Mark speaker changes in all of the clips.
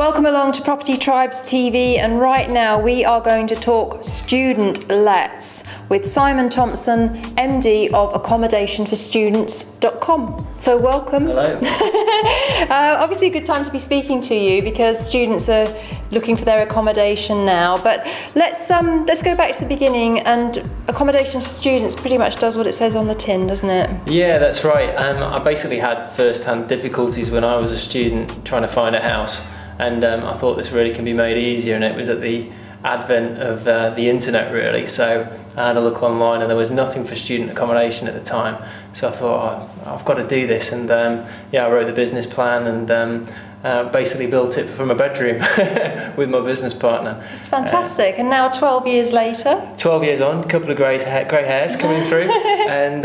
Speaker 1: Welcome along to Property Tribes TV, and right now we are going to talk student lets with Simon Thompson, MD of accommodationforstudents.com. So welcome.
Speaker 2: Hello.
Speaker 1: Obviously a good time to be speaking to you because students are looking for their accommodation now, but let's go back to the beginning. And Accommodation for Students pretty much does what it says on the tin, doesn't it?
Speaker 2: Yeah, that's right. I basically had first-hand difficulties when I was a student trying to find a house. And I thought this really can be made easier, and it was at the advent of the internet really. So I had a look online and there was nothing for student accommodation at the time. So I thought, I've got to do this, and I wrote the business plan and basically built it from a bedroom with my business partner.
Speaker 1: It's fantastic. And now 12 years later?
Speaker 2: 12 years on, a couple of grey hairs coming through. And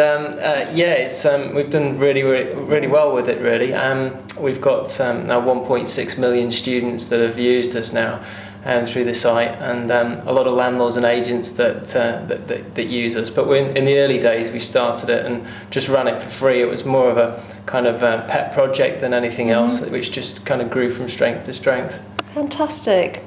Speaker 2: we've done really well with it really. We've got now 1.6 million students that have used us now through the site, and a lot of landlords and agents that use us. But in the early days we started it and just ran it for free. It was more of a kind of a pet project than anything else, which just kind of grew from strength to strength.
Speaker 1: Fantastic.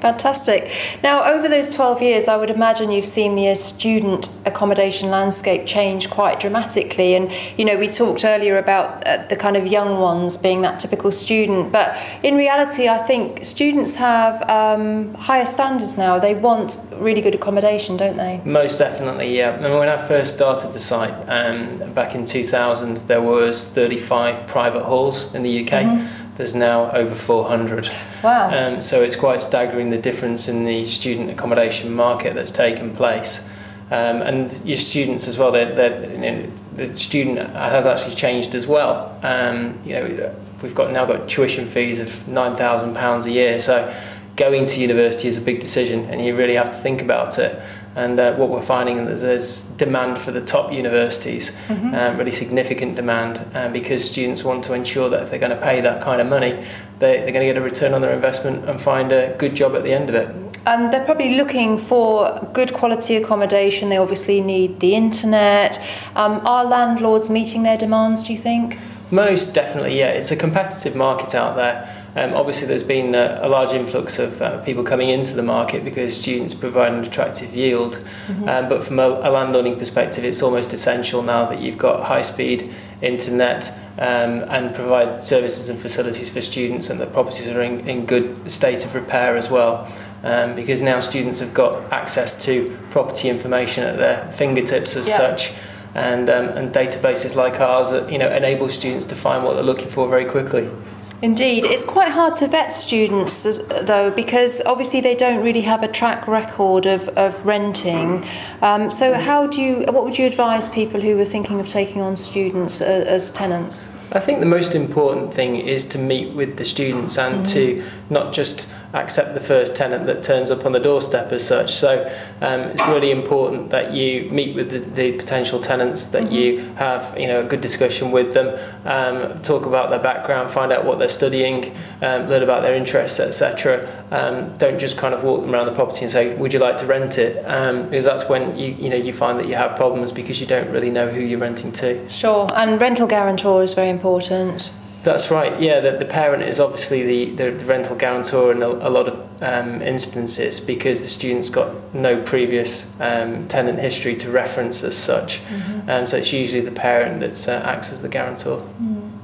Speaker 1: Now, over those 12 years, I would imagine you've seen the student accommodation landscape change quite dramatically. And, we talked earlier about the kind of young ones being that typical student. But in reality, I think students have higher standards now. They want really good accommodation, don't they?
Speaker 2: Most definitely, yeah. And when I first started the site back in 2000, there was 35 private halls in the UK. There's now over 400.
Speaker 1: Wow.
Speaker 2: So it's quite staggering the difference in the student accommodation market that's taken place. And your students as well, the student has actually changed as well. We've now got tuition fees of £9,000 a year. So going to university is a big decision and you really have to think about it. And what we're finding is there's demand for the top universities, really significant demand, because students want to ensure that if they're going to pay that kind of money, they're going to get a return on their investment and find a good job at the end of it.
Speaker 1: And they're probably looking for good quality accommodation. They obviously need the internet. Are landlords meeting their demands, do you think?
Speaker 2: Most definitely, yeah. It's a competitive market out there. Obviously there's been a large influx of people coming into the market because students provide an attractive yield, but from a landlording perspective it's almost essential now that you've got high speed internet and provide services and facilities for students, and the properties are in good state of repair as well, because now students have got access to property information at their fingertips as such. And databases like ours enable students to find what they're looking for very quickly.
Speaker 1: Indeed. It's quite hard to vet students though, because obviously they don't really have a track record of renting. So what would you advise people who are thinking of taking on students as tenants?
Speaker 2: I think the most important thing is to meet with the students and to not just accept the first tenant that turns up on the doorstep as such. So it's really important that you meet with the potential tenants, that you have a good discussion with them, talk about their background, find out what they're studying, learn about their interests, etc. Don't just kind of walk them around the property and say, would you like to rent it? Because that's when you find that you have problems because you don't really know who you're renting to.
Speaker 1: Sure, and rental guarantor is very important.
Speaker 2: That's right, yeah. The parent is obviously the rental guarantor in a lot of instances, because the student's got no previous tenant history to reference as such. So it's usually the parent that acts as the guarantor.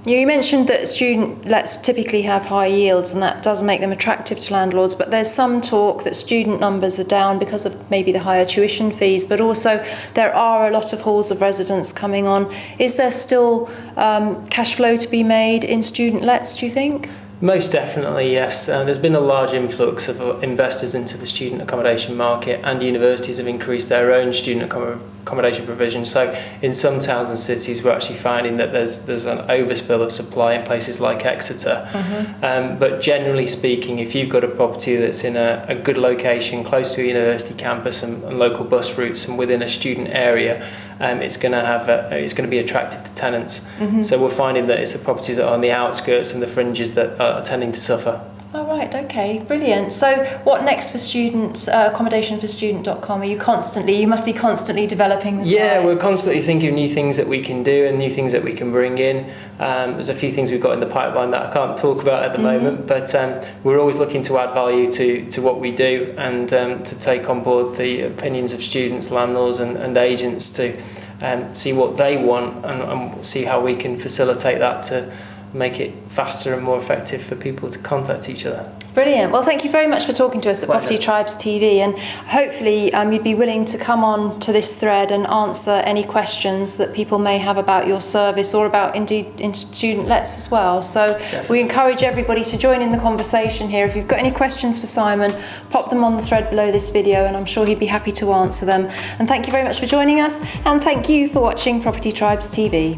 Speaker 1: You mentioned that student lets typically have high yields, and that does make them attractive to landlords, but there's some talk that student numbers are down because of maybe the higher tuition fees, but also there are a lot of halls of residence coming on. Is there still cash flow to be made in student lets, do you think?
Speaker 2: Most definitely, yes. There's been a large influx of investors into the student accommodation market, and universities have increased their own student accommodation provision. So in some towns and cities we're actually finding that there's an overspill of supply in places like Exeter. But generally speaking, if you've got a property that's in a good location, close to a university campus and local bus routes and within a student area, it's going to be attractive to tenants. So we're finding that it's the properties that are on the outskirts and the fringes that are tending to suffer.
Speaker 1: Oh, right, okay, brilliant. So what next for students, accommodationforstudent.com? You must be constantly developing the site.
Speaker 2: Yeah, we're constantly thinking of new things that we can do and new things that we can bring in. There's a few things we've got in the pipeline that I can't talk about at the moment, but we're always looking to add value to what we do, and to take on board the opinions of students, landlords and agents to see what they want, and see how we can facilitate that to make it faster and more effective for people to contact each other.
Speaker 1: Brilliant. Well, thank you very much for talking to us at
Speaker 2: Pleasure.
Speaker 1: Property Tribes TV, and hopefully you'd be willing to come on to this thread and answer any questions that people may have about your service, or about indeed in student lets as well. So
Speaker 2: Definitely.
Speaker 1: we encourage everybody to join in the conversation here. If you've got any questions for Simon, pop them on the thread below this video, and I'm sure he'd be happy to answer them. And thank you very much for joining us, and thank you for watching Property Tribes TV.